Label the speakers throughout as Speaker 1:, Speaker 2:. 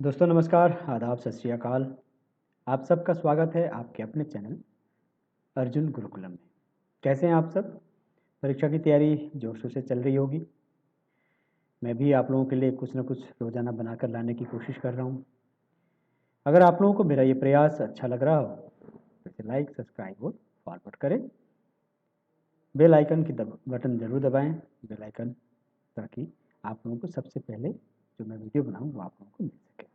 Speaker 1: दोस्तों नमस्कार, आदाब, सत श्री अकाल। आप सबका स्वागत है आपके अपने चैनल अर्जुन गुरुकुलम में। कैसे हैं आप सब? परीक्षा की तैयारी जोर शोर से चल रही होगी। मैं भी आप लोगों के लिए कुछ न कुछ रोज़ाना बनाकर लाने की कोशिश कर रहा हूँ। अगर आप लोगों को मेरा ये प्रयास अच्छा लग रहा हो तो इसे लाइक, सब्सक्राइब और फॉरवर्ड करें। बेल आइकन की बटन ज़रूर दबाएं, बेल आइकन, ताकि आप लोगों को सबसे पहले जो मैं वीडियो बनाऊँ वो आप लोगों को मिल सके।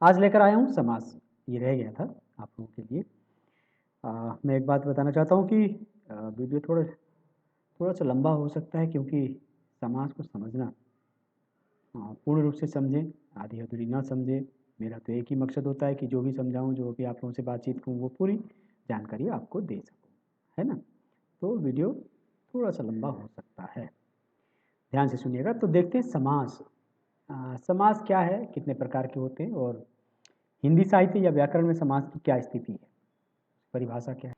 Speaker 1: आज लेकर आया हूँ समास। ये रह गया था आप लोगों के लिए। मैं एक बात बताना चाहता हूँ कि वीडियो थोड़ा सा लंबा हो सकता है, क्योंकि समाज को समझना पूर्ण रूप से समझें, आधी अधूरी ना समझें। मेरा तो एक ही मकसद होता है कि जो भी समझाऊँ, जो भी आप लोगों से बातचीत करूँ, वो पूरी जानकारी आपको दे सकूँ, है ना? तो वीडियो थोड़ा सा लंबा हो सकता है, ध्यान से सुनिएगा। तो देखते हैं समास। समास क्या है, कितने प्रकार के होते हैं, और हिंदी साहित्य या व्याकरण में समास की क्या स्थिति है, परिभाषा क्या है,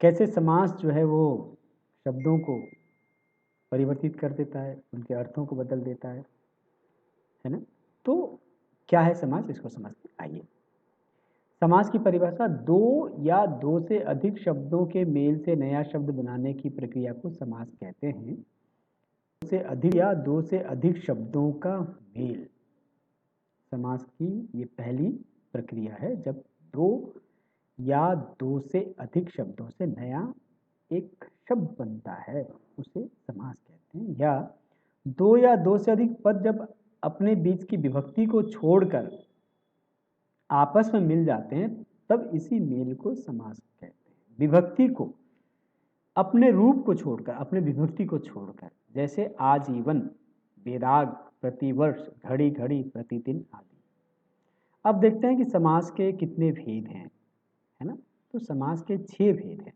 Speaker 1: कैसे समास जो है वो शब्दों को परिवर्तित कर देता है, उनके अर्थों को बदल देता है ना? तो क्या है समास, इसको समझते हैं। आइए, समास की परिभाषा दो या दो से अधिक शब्दों के मेल से नया शब्द बनाने की प्रक्रिया को समास कहते हैं। दो से अधिक या दो से अधिक शब्दों का मेल, समास की ये पहली प्रक्रिया है। जब दो या दो से अधिक शब्दों से नया एक शब्द बनता है, उसे समास कहते हैं। या दो या दो से अधिक पद जब अपने बीच की विभक्ति को छोड़कर आपस में मिल जाते हैं, तब इसी मेल को समास कहते हैं। विभक्ति को, अपने रूप को छोड़कर, अपने विभक्ति को छोड़कर, जैसे आजीवन, बेदाग, प्रतिवर्ष, घड़ी घड़ी, प्रतिदिन आदि। अब देखते हैं कि समास के कितने भेद हैं, है ना? तो समास के 6 भेद हैं।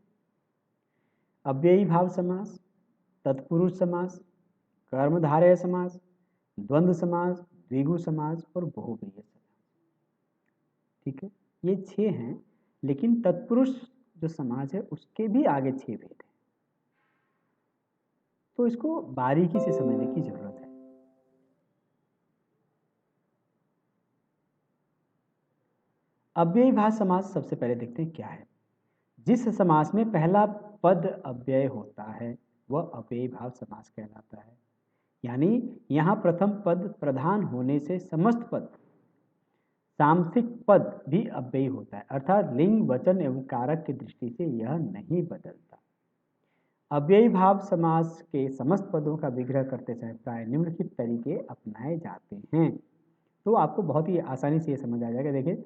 Speaker 1: अव्ययी भाव समास, तत्पुरुष समास, कर्मधारय समास, द्वंद्व समास, द्विगु समास और बहुव्रीहि समास। ठीक है, ये 6 हैं, लेकिन तत्पुरुष जो समास है उसके भी आगे 6 भेद हैं, तो इसको बारीकी से समझने की जरूरत है। अव्ययी भाव समास सबसे पहले देखते हैं क्या है। जिस समास में पहला पद अव्यय होता है वह अव्ययी भाव समास कहलाता है। यानी यहाँ प्रथम पद प्रधान होने से समस्त पद, सामसिक पद भी अव्ययी होता है, अर्थात लिंग, वचन एवं कारक की दृष्टि से यह नहीं बदलता। अव्ययी भाव समास के समस्त पदों का विग्रह करते समय प्राय निम्नलिखित तरीके अपनाए जाते हैं। तो आपको बहुत ही आसानी से ये समझ आ जाएगा। देखिए,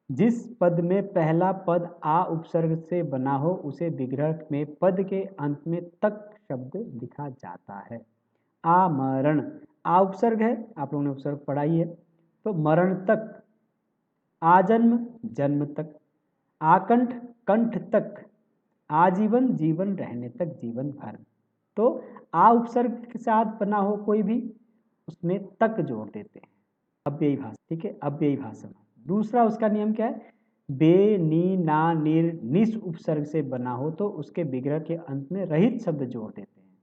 Speaker 1: जिस पद में पहला पद आ उपसर्ग से बना हो उसे विग्रह में पद के अंत में तक शब्द लिखा जाता है। आमरण, आ उपसर्ग है, आप लोगों ने उपसर्ग पढ़ा ही है, तो मरण तक, आजन्म, जन्म तक, आकंठ, कंठ तक, आजीवन, जीवन रहने तक, जीवन भर। तो आ उपसर्ग के साथ बना हो कोई भी, उसमें तक जोड़ देते हैं, अव्ययी भाषा। ठीक है, अव्ययी भाषा। दूसरा उसका नियम क्या है, बे, नी, ना, निर, निस उपसर्ग से बना हो तो उसके विग्रह के अंत में रहित शब्द जोड़ देते हैं,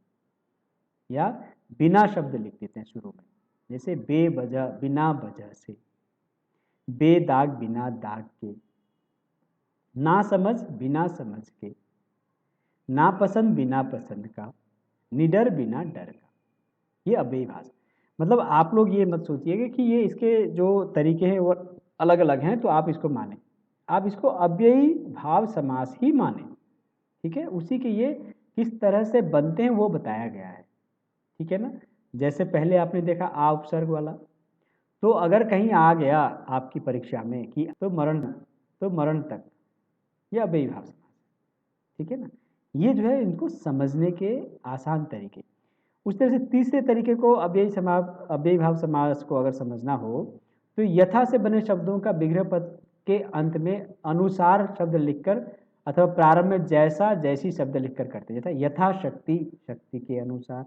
Speaker 1: या बिना शब्द लिख देते हैं शुरू में, जैसे बेवजह, बिना वजह से, बेदाग, बिना दाग के, ना समझ, बिना समझ के, ना पसंद, बिना पसंद का, निडर, बिना डर का। ये अव्ययी भाषा। मतलब आप लोग ये मत सोचिएगा कि ये इसके जो तरीके हैं वो अलग अलग हैं, तो आप इसको माने। आप इसको अव्ययी भाव समास ही माने। ठीक है, उसी के ये किस तरह से बनते हैं वो बताया गया है। ठीक है ना? जैसे पहले आपने देखा आ उपसर्ग वाला, तो अगर कहीं आ गया आपकी परीक्षा में कि तो मरण तक, ये अव्ययी भाव समास। ठीक है ना? ये जो है इनको समझने के आसान तरीके। उस तरह से तीसरे तरीके को, अव्ययी भाव समास को अगर समझना हो तो यथा से बने शब्दों का विग्रह पद के अंत में अनुसार शब्द लिखकर, अथवा प्रारंभ में जैसा, जैसी शब्द लिखकर करते, जैसा यथा शक्ति, शक्ति के अनुसार,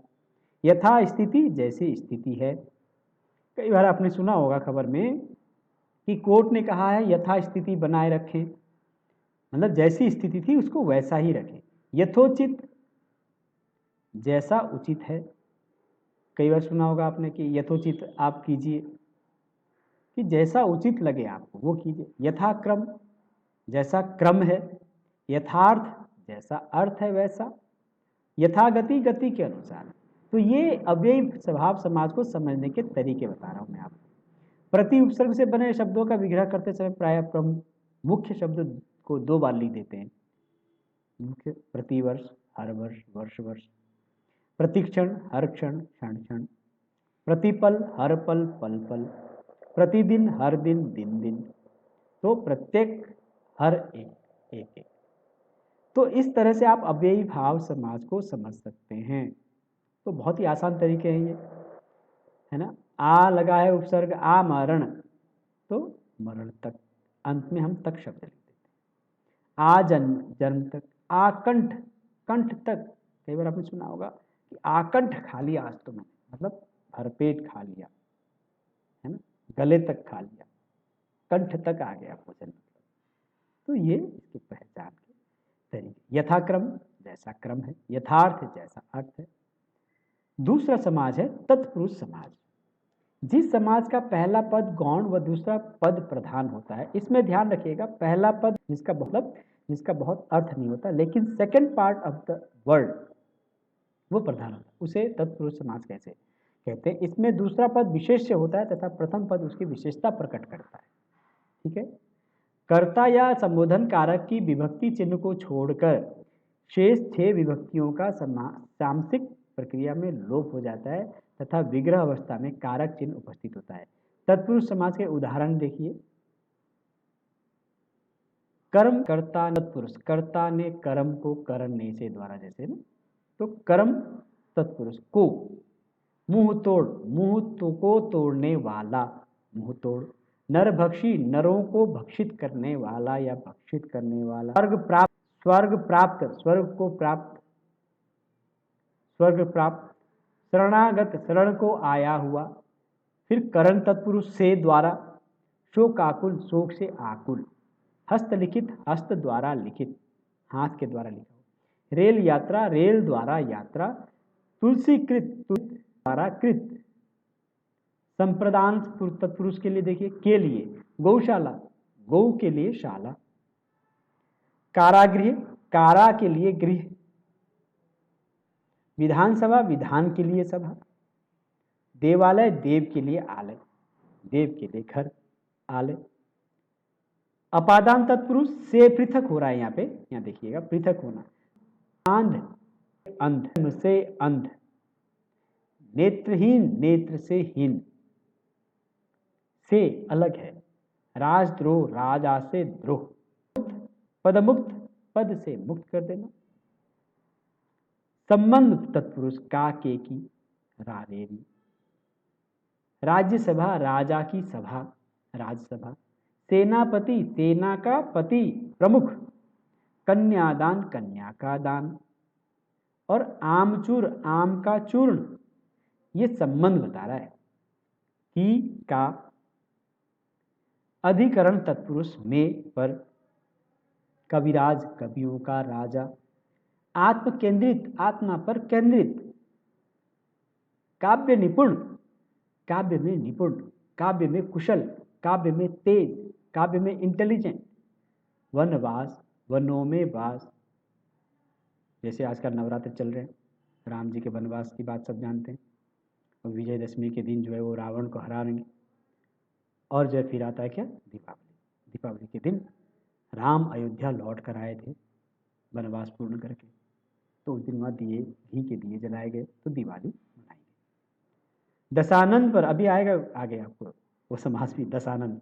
Speaker 1: यथा स्थिति, जैसी स्थिति है। कई बार आपने सुना होगा खबर में कि कोर्ट ने कहा है यथा स्थिति बनाए रखें, मतलब जैसी स्थिति थी उसको वैसा ही रखें। यथोचित, जैसा उचित है। कई बार सुना होगा आपने कि यथोचित आप कीजिए, कि जैसा उचित लगे आपको वो कीजिए। यथाक्रम, जैसा क्रम है। यथार्थ, जैसा अर्थ है वैसा। यथागति, गति के अनुसार। तो ये अव्ययी स्वभाव समाज को समझने के तरीके बता रहा हूं मैं आपको। प्रति उपसर्ग से बने शब्दों का विग्रह करते समय प्रायः मुख्य शब्द को 2 बार लिख देते हैं। मुख्य, प्रतिवर्ष, हर वर्ष, वर्ष वर्ष। प्रतिक्षण, हर क्षण, क्षण क्षण। प्रतिपल, हर पल, पल पल। प्रतिदिन, हर दिन, दिन दिन। तो प्रत्येक, हर एक, एक एक। तो इस तरह से आप अव्ययी भाव समाज को समझ सकते हैं। तो बहुत ही आसान तरीके हैं ये, है ना। आ लगा है उपसर्ग, आ मरण, तो मरण तक, अंत में हम तक शब्द लिख देते हैं। आ जन्म, जन्म तक। आकंठ, कंठ तक। कई बार आपने सुना होगा कि आकंठ खा लिया आज तो मैंने, मतलब भरपेट खा लिया, है ना, गले तक खा लिया, कंठ तक आ गया भोजन। तो ये इसकी पहचान के तरीके। यथाक्रम, जैसा क्रम है। यथार्थ, जैसा अर्थ है। दूसरा समाज है तत्पुरुष समाज। जिस समाज का पहला पद गौण व दूसरा पद प्रधान होता है। इसमें ध्यान रखिएगा, पहला पद जिसका बहुत अर्थ नहीं होता, लेकिन second part of the word वो प्रधान होता है, उसे तत्पुरुष समाज कैसे कहते हैं। इसमें दूसरा पद विशेष्य होता है तथा प्रथम पद उसकी विशेषता प्रकट करता है। ठीक है। कर्ता या संबोधन कारक की विभक्ति चिन्ह को छोड़कर शेष 6 विभक्तियों का सामसिक प्रक्रिया में लोप हो जाता है तथा विग्रह अवस्था में कारक चिन्ह उपस्थित होता है। तत्पुरुष समाज के उदाहरण देखिए। कर्म, कर्ता, तत्पुरुष। कर्ता ने कर्म को करने से द्वारा, जैसे ना, तो कर्म तत्पुरुष। को, मुंह तोड़, को तोड़ने वाला, मुंह तोड़। नरभक्षी, नरों को भक्षित करने वाला या भक्षित करने वाला। स्वर्ग प्राप्त, स्वर्ग प्राप्त, स्वर्ग को प्राप्त, स्वर्ग प्राप्त। शरणागत, शरण को आया हुआ। फिर करण तत्पुरुष से द्वारा। शोकाकुल, शोक से आकुल। हस्तलिखित, हस्त द्वारा लिखित, हाथ के द्वारा लिखा। रेल यात्रा, रेल द्वारा यात्रा। तुलसीकृत, द्वारा कृत। संप्रदान तत्पुरुष के लिए देखिए, के लिए। गौशाला, गौ के लिए शाला। कारागृह, कारा के लिए गृह। विधानसभा, विधान के लिए सभा। देवालय, देव के लिए आलय, देव के लिए घर, आलय। अपादान तत्पुरुष से पृथक हो रहा है, यहाँ देखिएगा पृथक होना। आंध, अंध से अंध। नेत्रहीन, नेत्र से हीन, से अलग है। राजद्रोह, राजा से द्रोह। पदमुक्त, पद से मुक्त कर देना। संबंध तत्पुरुष का, के की, रारेरी। राज्यसभा, राजा की सभा, राज्यसभा। सेनापति, सेना का पति, प्रमुख। कन्यादान, कन्या का दान। और आमचूर, आम का चूर्ण, ये संबंध बता रहा है। की, का। अधिकरण तत्पुरुष में, पर। कविराज, कवियों का राजा। आत्म केंद्रित, आत्मा पर केंद्रित। काव्य निपुण, काव्य में निपुण। काव्य में कुशल, काव्य में तेज, काव्य में इंटेलिजेंट। वनवास, वनों में वास। जैसे आजकल नवरात्र चल रहे हैं, राम जी के वनवास की बात सब जानते हैं। और विजयदशमी के दिन जो है वो रावण को हराएंगे। और जो फिर आता है क्या, दीपावली। दीपावली के दिन राम अयोध्या लौट कर आए थे वनवास पूर्ण करके, तो उस दिन वहाँ दिए, घी के दिए जलाए गए, तो दिवाली मनाई गई। दशानन पर अभी आएगा आगे आपको वो समास भी। दशानन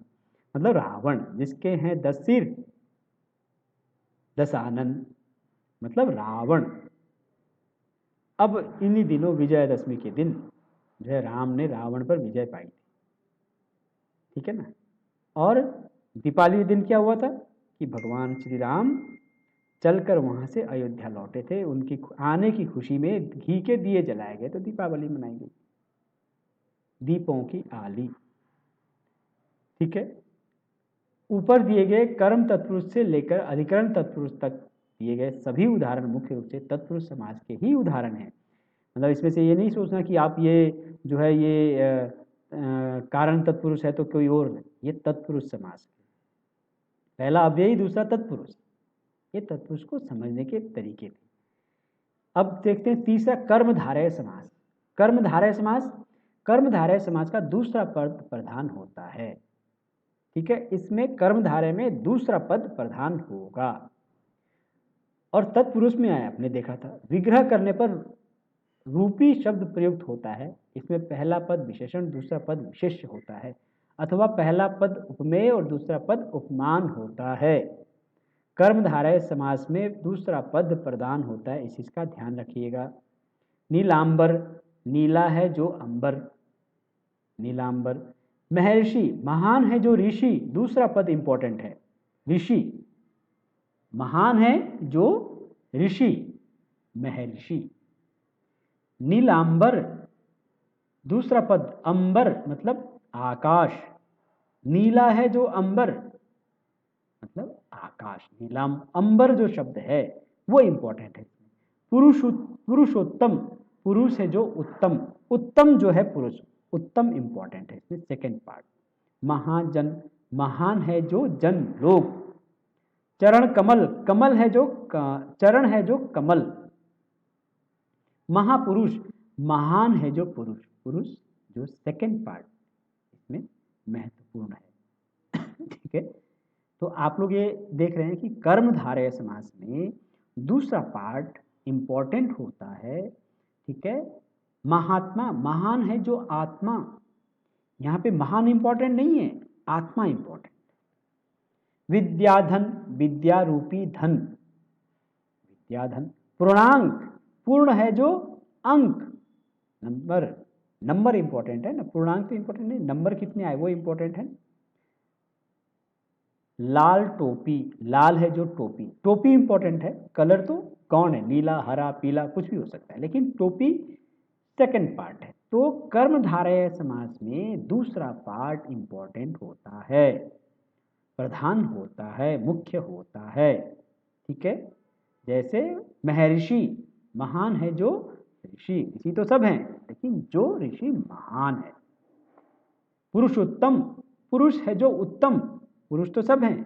Speaker 1: मतलब रावण, जिसके हैं 10 सिर। दशानन मतलब रावण। अब इन्हीं दिनों विजयदशमी के दिन जो है राम ने रावण पर विजय पाई थी, ठीक है ना। और दीपावली के दिन क्या हुआ था कि भगवान श्री राम चलकर वहां से अयोध्या लौटे थे, उनकी आने की खुशी में घी के दिए जलाए गए, तो दीपावली मनाई गई। दीपों की आली, ठीक है। ऊपर दिए गए कर्म तत्पुरुष से लेकर अधिकरण तत्पुरुष तक दिए गए सभी उदाहरण मुख्य रूप से तत्पुरुष समाज के ही उदाहरण हैं। मतलब इसमें से ये नहीं सोचना कि आप ये जो है ये कारण तत्पुरुष है तो कोई और नहीं, ये तत्पुरुष समास है। पहला अव्ययी, दूसरा तत्पुरुष। ये तत्पुरुष को समझने के तरीके थे। अब देखते हैं तीसरा कर्मधारय समास। कर्मधारय समास, कर्मधारय समास का दूसरा पद प्रधान होता है। ठीक है, इसमें कर्मधारय में दूसरा पद प्रधान होगा और तत्पुरुष में आया, आपने देखा था विग्रह करने पर रूपी शब्द प्रयुक्त होता है। इसमें पहला पद विशेषण, दूसरा पद विशेष्य होता है, अथवा पहला पद उपमेय और दूसरा पद उपमान होता है। कर्मधारय समास में दूसरा पद प्रदान होता है, इस चीज का ध्यान रखिएगा। नीलांबर, नीला है जो अंबर, नीलांबर। महर्षि, महान है जो ऋषि, दूसरा पद इंपॉर्टेंट है, ऋषि। महान है जो ऋषि, महर्षि। नीलांबर, दूसरा पद अंबर मतलब आकाश। नीला है जो अंबर मतलब आकाश। नीलाम अंबर जो शब्द है वो इंपॉर्टेंट है। पुरुषोत्तम, पुरुष है जो उत्तम, उत्तम जो है पुरुष, उत्तम इंपॉर्टेंट है इसमें सेकेंड पार्ट। महाजन, महान है जो जन लोग। चरण कमल, कमल है जो चरण है जो कमल। महापुरुष, महान है जो पुरुष, पुरुष जो सेकेंड पार्ट इसमें महत्वपूर्ण है। ठीक है, तो आप लोग ये देख रहे हैं कि कर्मधारय समास में दूसरा पार्ट इंपॉर्टेंट होता है। ठीक है, महात्मा, महान है जो आत्मा। यहां पे महान इंपॉर्टेंट नहीं है, आत्मा इंपॉर्टेंट। विद्याधन, विद्या रूपी धन, विद्याधन। पूर्णांक, पूर्ण है जो अंक, नंबर, नंबर इंपॉर्टेंट है ना, पूर्णांक तो इंपॉर्टेंट नहीं, नंबर कितने आए वो इंपॉर्टेंट है। लाल टोपी, लाल है जो टोपी, टोपी इंपॉर्टेंट है। कलर तो कौन है, नीला, हरा, पीला कुछ भी हो सकता है, लेकिन टोपी सेकंड पार्ट है। तो कर्मधारय समास में दूसरा पार्ट इंपॉर्टेंट होता है, प्रधान होता है, मुख्य होता है। ठीक है, जैसे महर्षि, महान है जो ऋषि, ऋषि तो सब हैं लेकिन जो ऋषि महान है। पुरुषोत्तम, पुरुष है जो उत्तम, पुरुष तो सब हैं,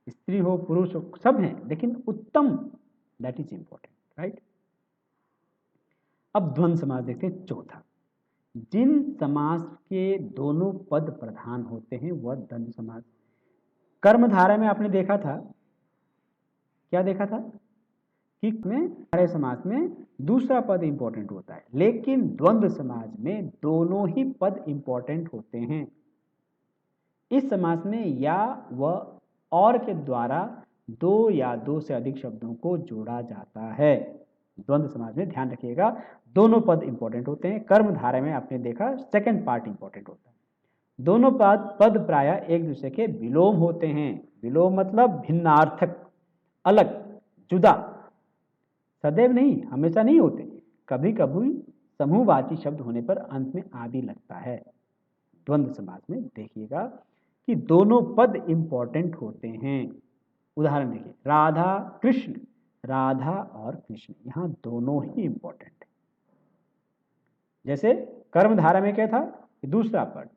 Speaker 1: स्त्री हो पुरुष हो सब हैं, लेकिन उत्तम दैट इज इंपॉर्टेंट, राइट। अब द्वंद्व समास देखते हैं चौथा। जिन समास के दोनों पद प्रधान होते हैं वह द्वंद्व समास। कर्मधारय में आपने देखा था, क्या देखा था कि में धारय समास में दूसरा पद इंपॉर्टेंट होता है, लेकिन द्वंद्व समास में दोनों ही पद इंपॉर्टेंट होते हैं। इस समास में या व और के द्वारा दो या दो से अधिक शब्दों को जोड़ा जाता है। द्वंद्व समास में ध्यान रखिएगा दोनों पद इंपॉर्टेंट होते हैं। कर्मधारय में आपने देखा सेकंड पार्ट इंपॉर्टेंट होता है। दोनों पद प्राय एक दूसरे के विलोम होते हैं। विलोम मतलब भिन्नार्थक, अलग, जुदा, सदैव नहीं, हमेशा नहीं होते, कभी कभी समूहवाची शब्द होने पर अंत में आदि लगता है। द्वंद्व समास में देखिएगा कि दोनों पद इंपॉर्टेंट होते हैं। उदाहरण देखिए, राधा कृष्ण, राधा और कृष्ण यहां दोनों ही इंपॉर्टेंट है। जैसे कर्मधारा में क्या था, दूसरा पद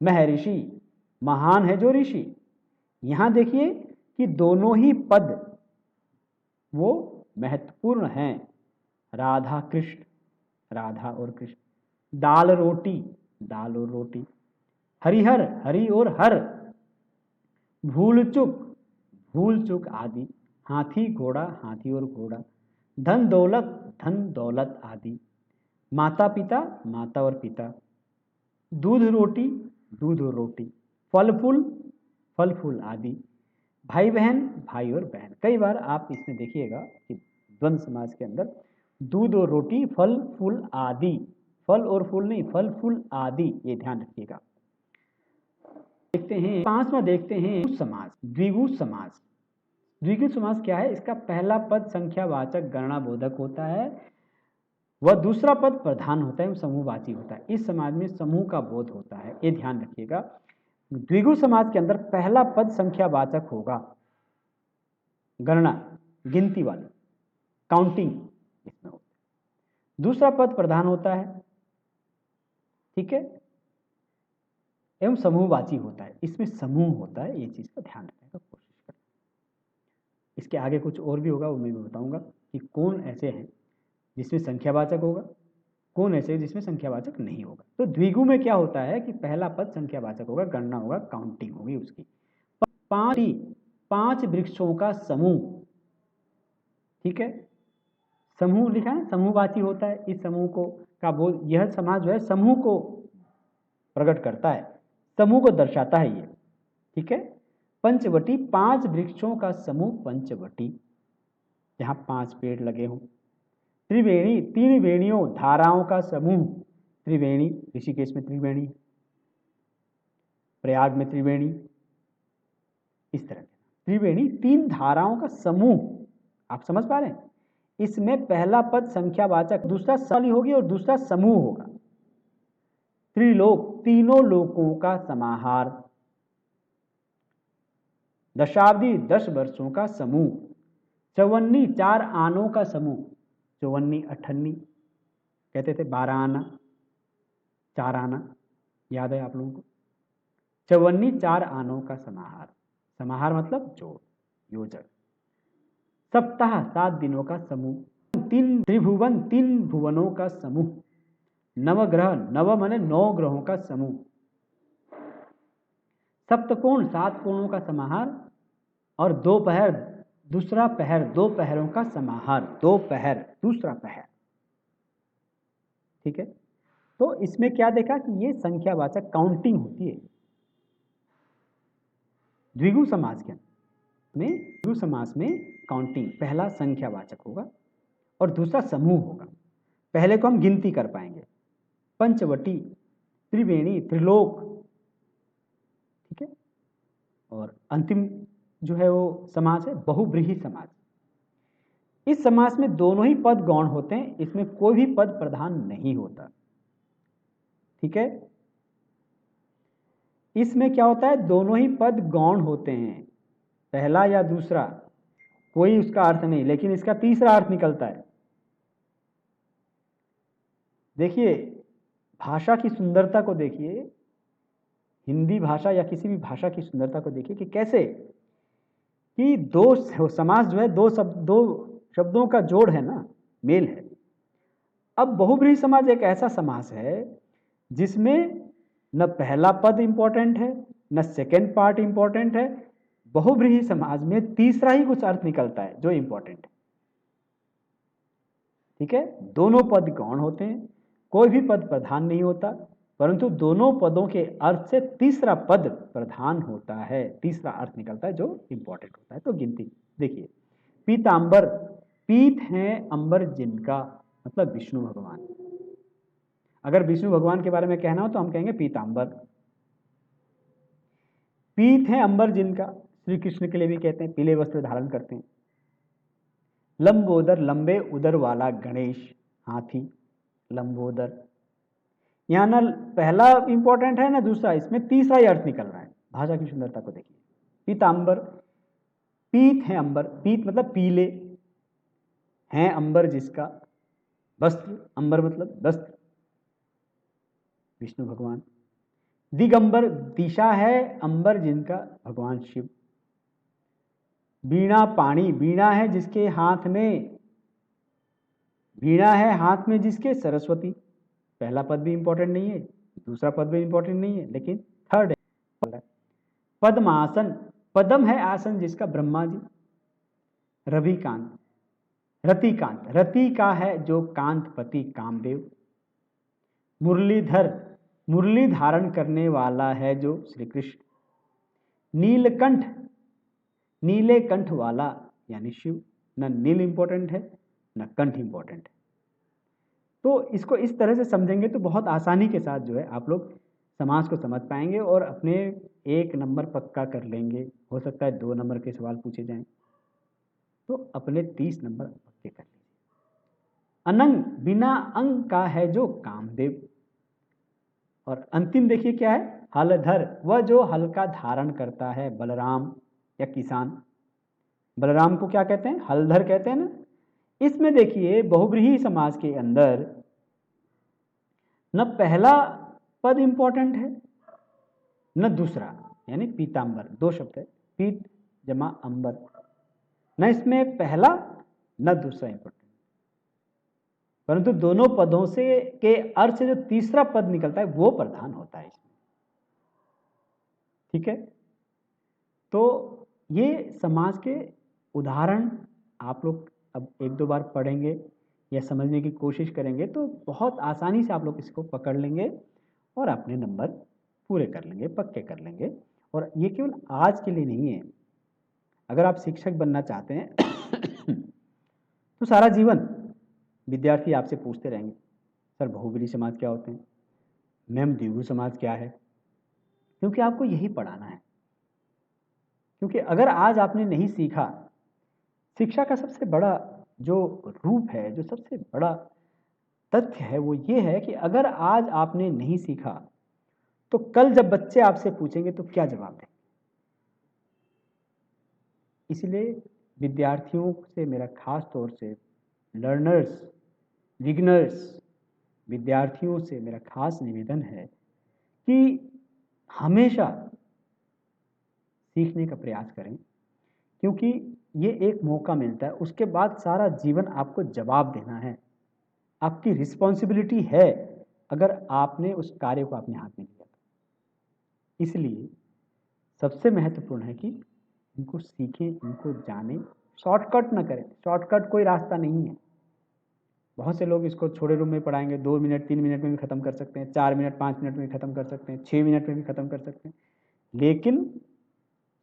Speaker 1: महर्षि, महान है जो ऋषि। यहां देखिए कि दोनों ही पद वो महत्वपूर्ण हैं, राधा कृष्ण, राधा और कृष्ण। दाल रोटी, दाल और रोटी। हरिहर, हरि और हर। भूल चुक, भूल चुक आदि। हाथी घोड़ा, हाथी और घोड़ा। धन दौलत, धन दौलत आदि। माता पिता, माता और पिता। दूध रोटी, दूध और रोटी। फल फूल, फल फूल आदि। भाई बहन, भाई और बहन। कई बार आप इसमें देखिएगा कि द्वंद्व समास के अंदर दूध और रोटी, फल फूल आदि, फल और फूल नहीं, फल फूल आदि, ये ध्यान रखिएगा। देखते हैं पांचवा, देखते हैं समास, द्विगु समास। द्विगु समास क्या है, इसका पहला पद संख्यावाचक गणनाबोधक होता है, वह दूसरा पद प्रधान होता है, समूहवाची होता है। इस समाज में समूह का बोध होता है, ये ध्यान रखिएगा। द्विगु समाज के अंदर पहला पद संख्यावाचक होगा, गणना, गिनती वाली, काउंटिंग इसमें होता है। दूसरा पद प्रधान होता है, ठीक है। एवं समूहवाची होता है। इसमें समूह होता है, ये चीज़ का ध्यान रखने का कोशिश करें। इसके आगे कुछ और भी होगा, वो मैं बताऊंगा कि कौन ऐसे हैं जिसमें संख्यावाचक होगा, कौन ऐसे जिसमें संख्यावाचक नहीं होगा। तो द्विगु में क्या होता है कि पहला पद संख्यावाचक होगा, गणना होगा, काउंटिंग होगी उसकी। 5 वृक्षों का समूह, ठीक है, समूह लिखा है, समूहवाची होता है। इस समूह को का बोल, यह समास जो है समूह को प्रकट करता है, समूह को दर्शाता है ये, ठीक है। पंचवटी, 5 वृक्षों का समूह पंचवटी, जहां 5 पेड़ लगे हों। त्रिवेणी, 3 वेणियों धाराओं का समूह त्रिवेणी, ऋषिकेश में त्रिवेणी, प्रयाग में त्रिवेणी, इस तरह त्रिवेणी 3 धाराओं का समूह, आप समझ पा रहे हैं। इसमें पहला पद संख्यावाचक, दूसरा साली होगी और दूसरा समूह होगा। त्रिलोक, तीनों लोकों का समाहार। दशाब्दी, 10 वर्षों का समूह। चौवन्नी, 4 आनों का समूह। चौवन्नी, अठन्नी कहते थे, 12 आना, 4 आना, याद है आप लोगों को। चौवन्नी, 4 आनों का समाहार। समाहार मतलब जोड़, योजक। सप्ताह, 7 दिनों का समूह। 3 त्रिभुवन, 3 भुवनों का समूह। नवग्रह, नव माने 9 ग्रहों का समूह। सप्तकोण, 7 कोणों का समाहार। और दोपहर, दूसरा पहर, 2 पहरों का समाहार। दोपहर, दूसरा पहर, ठीक है। तो इसमें क्या देखा कि ये संख्यावाचक काउंटिंग होती है द्विगु समास के में। द्विगु समास में काउंटिंग, पहला संख्यावाचक होगा और दूसरा समूह होगा। पहले को हम गिनती कर पाएंगे, पंचवटी, त्रिवेणी, त्रिलोक, ठीक है। और अंतिम जो है वो समास है बहुब्रीहि समास। इस समास में दोनों ही पद गौण होते हैं, इसमें कोई भी पद प्रधान नहीं होता, ठीक है। इसमें क्या होता है, दोनों ही पद गौण होते हैं, पहला या दूसरा, कोई उसका अर्थ नहीं, लेकिन इसका तीसरा अर्थ निकलता है। देखिए, भाषा की सुंदरता को देखिए, हिंदी भाषा या किसी भी भाषा की सुंदरता को देखिए कि कैसे कि दो समास जो है, दो शब्दों का जोड़ है ना, मेल है। अब बहुब्रीहि समास एक ऐसा समास है जिसमें न पहला पद इंपॉर्टेंट है, न सेकेंड पार्ट इंपॉर्टेंट है। बहुब्रीहि समास में तीसरा ही कुछ अर्थ निकलता है जो इंपॉर्टेंट है, ठीक है। दोनों पद गौण होते हैं, कोई भी पद प्रधान नहीं होता, परंतु दोनों पदों के अर्थ से तीसरा पद प्रधान होता है, तीसरा अर्थ निकलता है जो इंपॉर्टेंट होता है। तो गिनती देखिए, पीतांबर, पीत हैं अंबर जिनका, मतलब विष्णु भगवान। अगर विष्णु भगवान के बारे में कहना हो तो हम कहेंगे पीतांबर। पीत हैं अंबर जिनका, श्री कृष्ण के लिए भी कहते हैं, पीले वस्त्र धारण करते हैं। लंबोदर, लंबे उदर वाला गणेश, हाथी, लंबोदर। यहाँ ना पहला इंपॉर्टेंट है ना दूसरा, इसमें तीसरा ही अर्थ निकल रहा है। भाषा की सुंदरता को देखिए। पीतांबर, पीत है अंबर, पीत मतलब पीले, हैं अंबर जिसका, वस्त्र, अंबर मतलब वस्त्र, विष्णु भगवान। दिगंबर, दिशा है अंबर जिनका, भगवान शिव। वीणा पाणी, वीणा है जिसके हाथ में, वीणा है हाथ में जिसके, सरस्वती। पहला पद भी इंपॉर्टेंट नहीं है, दूसरा पद भी इंपॉर्टेंट नहीं है, लेकिन थर्ड है। पद्मासन, पद्म है आसन जिसका, ब्रह्मा जी। रविकांत, रतिकांत, रति का है जो कांतपति कामदेव। मुरलीधर, मुरली धारण करने वाला है जो श्री कृष्ण। नीलकंठ, नीले कंठ वाला यानी शिव। न नील इंपॉर्टेंट है न कंठ इंपॉर्टेंट है। तो इसको इस तरह से समझेंगे तो बहुत आसानी के साथ जो है आप लोग समास को समझ पाएंगे और अपने 1 नंबर पक्का कर लेंगे। हो सकता है 2 नंबर के सवाल पूछे जाएं तो अपने 30 नंबर पक्के कर लीजिए। अनंग, बिना अंग का है जो कामदेव। और अंतिम देखिए क्या है, हलधर, वह जो हल का धारण करता है, बलराम या किसान। बलराम को क्या कहते हैं, हलधर कहते हैं ना। इसमें देखिए बहुब्रीहि समास के अंदर न पहला पद इंपॉर्टेंट है न दूसरा, यानी पीतांबर, दो शब्द है, पीत जमा अंबर, न इसमें पहला न दूसरा इंपॉर्टेंट, परंतु दोनों पदों से के अर्थ से जो तीसरा पद निकलता है वो प्रधान होता है इसमें। ठीक है, तो ये समास के उदाहरण आप लोग अब एक दो बार पढ़ेंगे या समझने की कोशिश करेंगे तो बहुत आसानी से आप लोग इसको पकड़ लेंगे और अपने नंबर पूरे कर लेंगे, पक्के कर लेंगे। और ये केवल आज के लिए नहीं है, अगर आप शिक्षक बनना चाहते हैं तो सारा जीवन विद्यार्थी आपसे पूछते रहेंगे, सर बहुब्रीहि समाज क्या होते हैं, मैम द्विगु समाज क्या है, क्योंकि आपको यही पढ़ाना है। क्योंकि अगर आज आपने नहीं सीखा, शिक्षा का सबसे बड़ा जो रूप है, जो सबसे बड़ा तथ्य है वो ये है कि अगर आज आपने नहीं सीखा तो कल जब बच्चे आपसे पूछेंगे तो क्या जवाब दें। इसलिए विद्यार्थियों से मेरा खास तौर से, लर्नर्स, बिगिनर्स विद्यार्थियों से मेरा खास निवेदन है कि हमेशा सीखने का प्रयास करें, क्योंकि ये एक मौका मिलता है, उसके बाद सारा जीवन आपको जवाब देना है, आपकी रिस्पॉन्सिबिलिटी है अगर आपने उस कार्य को अपने हाथ में लिया तो। इसलिए सबसे महत्वपूर्ण है कि इनको सीखें, इनको जानें, शॉर्टकट ना करें, शॉर्टकट कोई रास्ता नहीं है। बहुत से लोग इसको छोटे रूप में पढ़ाएंगे, 2 मिनट 3 मिनट में भी ख़त्म कर सकते हैं, 4 मिनट 5 मिनट में भी ख़त्म कर सकते हैं, 6 मिनट में भी ख़त्म कर सकते हैं, लेकिन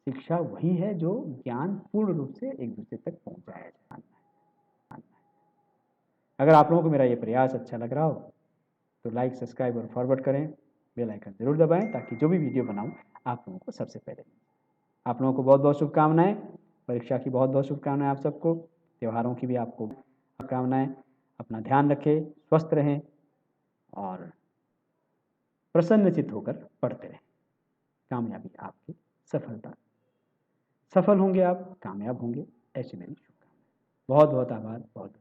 Speaker 1: शिक्षा वही है जो ज्ञान पूर्ण रूप से एक दूसरे तक पहुंचाया जाए। अगर आप लोगों को मेरा ये प्रयास अच्छा लग रहा हो तो लाइक, सब्सक्राइब और फॉरवर्ड करें, बेल आइकन जरूर दबाएं ताकि जो भी वीडियो बनाऊं आप लोगों को सबसे पहले। आप लोगों को बहुत बहुत शुभकामनाएं, परीक्षा की बहुत बहुत शुभकामनाएं आप सबको, त्योहारों की भी आपको शुभकामनाएं। अपना ध्यान रखें, स्वस्थ रहें और प्रसन्नचित्त होकर पढ़ते रहें। कामयाबी आपकी, सफलता, सफल होंगे आप, कामयाब होंगे, ऐसी मेरी शुभकामनाएं। बहुत बहुत आभार, बहुत